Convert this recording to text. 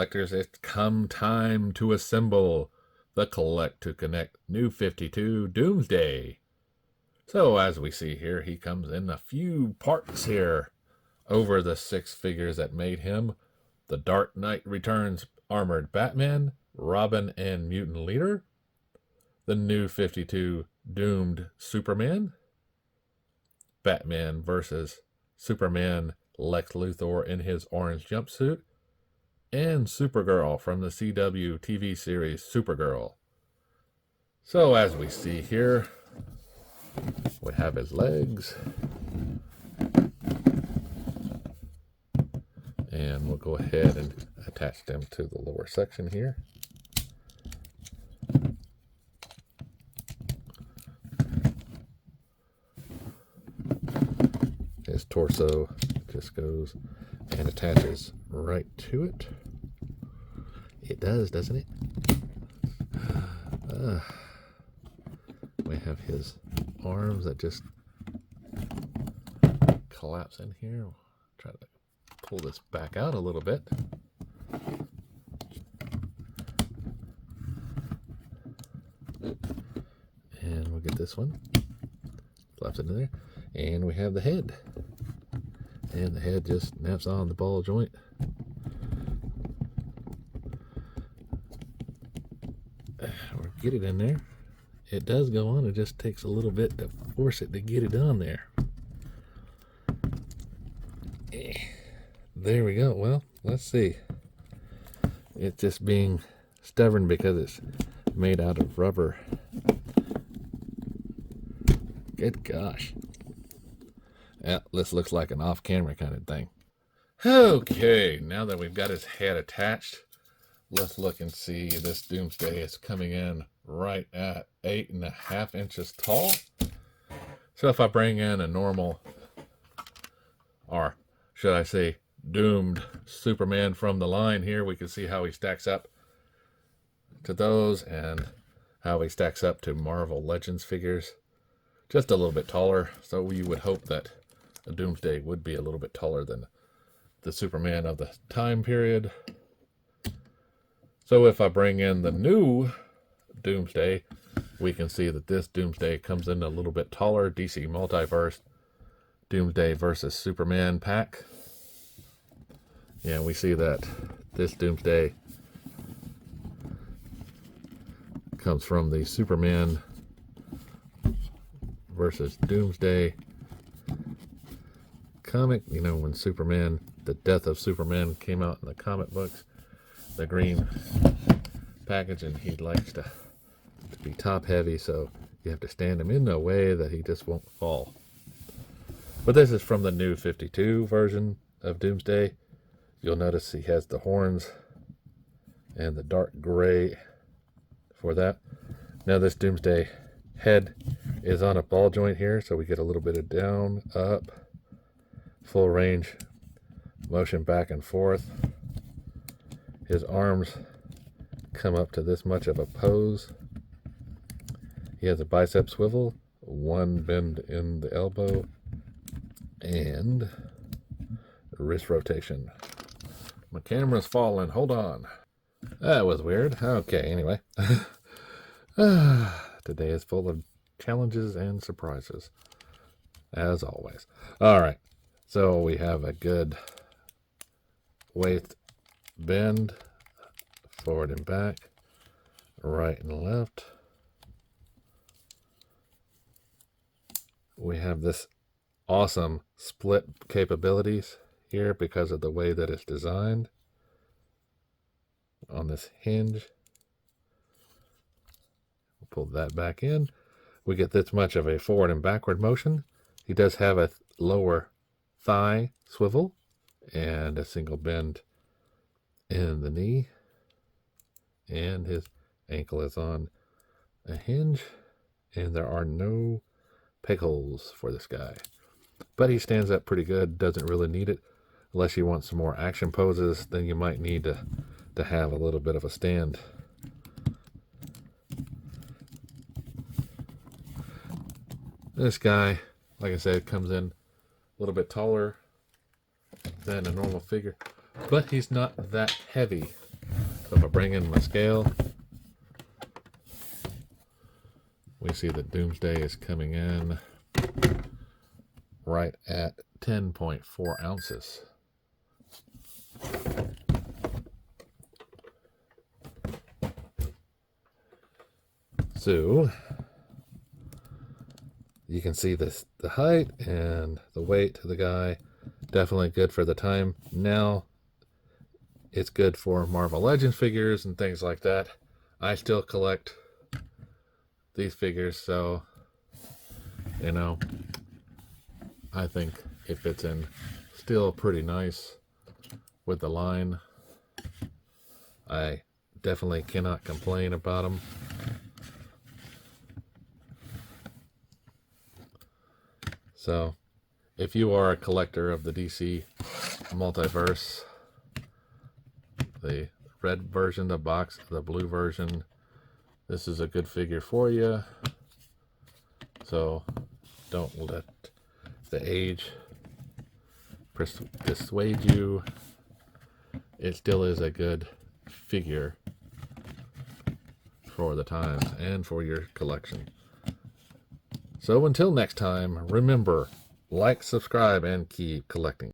collectors, it's come time to assemble the Collect to Connect New 52 Doomsday. So as we see here, he comes in a few parts here over the 6 figures that made him: the Dark Knight Returns Armored Batman, Robin and Mutant Leader, the New 52 Doomed Superman, Batman versus Superman Lex Luthor in his orange jumpsuit, and Supergirl from the CW TV series Supergirl. So as we see here, we have his legs, and we'll go ahead and attach them to the lower section here. His torso just goes and attaches right to it. It does, doesn't it? We have his arms that just collapse in here. I'll try to pull this back out a little bit. And we'll get this one. Flaps it in there. And we have the head. And the head just snaps on the ball joint. Or get it in there. It does go on. It just takes a little bit to force it to get it on there. There we go. Well, let's see. It's just being stubborn because it's made out of rubber. Good gosh. Yeah, this looks like an off-camera kind of thing. Okay, now that we've got his head attached, let's look and see. This Doomsday is coming in right at 8.5 inches tall. So if I bring in a normal, or should I say doomed Superman from the line here, we can see how he stacks up to those and how he stacks up to Marvel Legends figures. Just a little bit taller, so we would hope that a Doomsday would be a little bit taller than the Superman of the time period. So if I bring in the new Doomsday, we can see that this Doomsday comes in a little bit taller. DC Multiverse Doomsday versus Superman pack. Yeah, we see that this Doomsday comes from the Superman versus Doomsday comic. You know, when Superman, the death of Superman came out in the comic books, the green package, and he likes to be top heavy, so you have to stand him in a way that he just won't fall. But this is from the new 52 version of Doomsday. You'll notice he has the horns and the dark gray for that. Now this Doomsday head is on a ball joint here, so we get a little bit of down, up, full range motion back and forth. His arms come up to this much of a pose. He has a bicep swivel, one bend in the elbow, and wrist rotation. My camera's falling. Hold on. That was weird. Okay, anyway. Today is full of challenges and surprises, as always. All right. So we have a good waist bend, forward and back, right and left. We have this awesome split capabilities here because of the way that it's designed on this hinge. We'll pull that back in. We get this much of a forward and backward motion. He does have a lower thigh swivel and a single bend in the knee, and his ankle is on a hinge, and there are no peg holes for this guy, but he stands up pretty good. Doesn't really need it unless you want some more action poses. Then you might need to have a little bit of a stand. This guy, like I said, comes in a little bit taller than a normal figure, but he's not that heavy. if I bring in my scale, we see that Doomsday is coming in right at 10.4 ounces. So you can see this, the height and the weight of the guy. Definitely good for the time. Now it's good for Marvel Legends figures and things like that. I still collect these figures, so you know, I think it fits in still pretty nice with the line. I definitely cannot complain about them. So if you are a collector of the DC Multiverse, the red version, the box, the blue version, this is a good figure for you. So don't let the age dissuade you. It still is a good figure for the times and for your collection. So until next time, remember, like, subscribe, and keep collecting.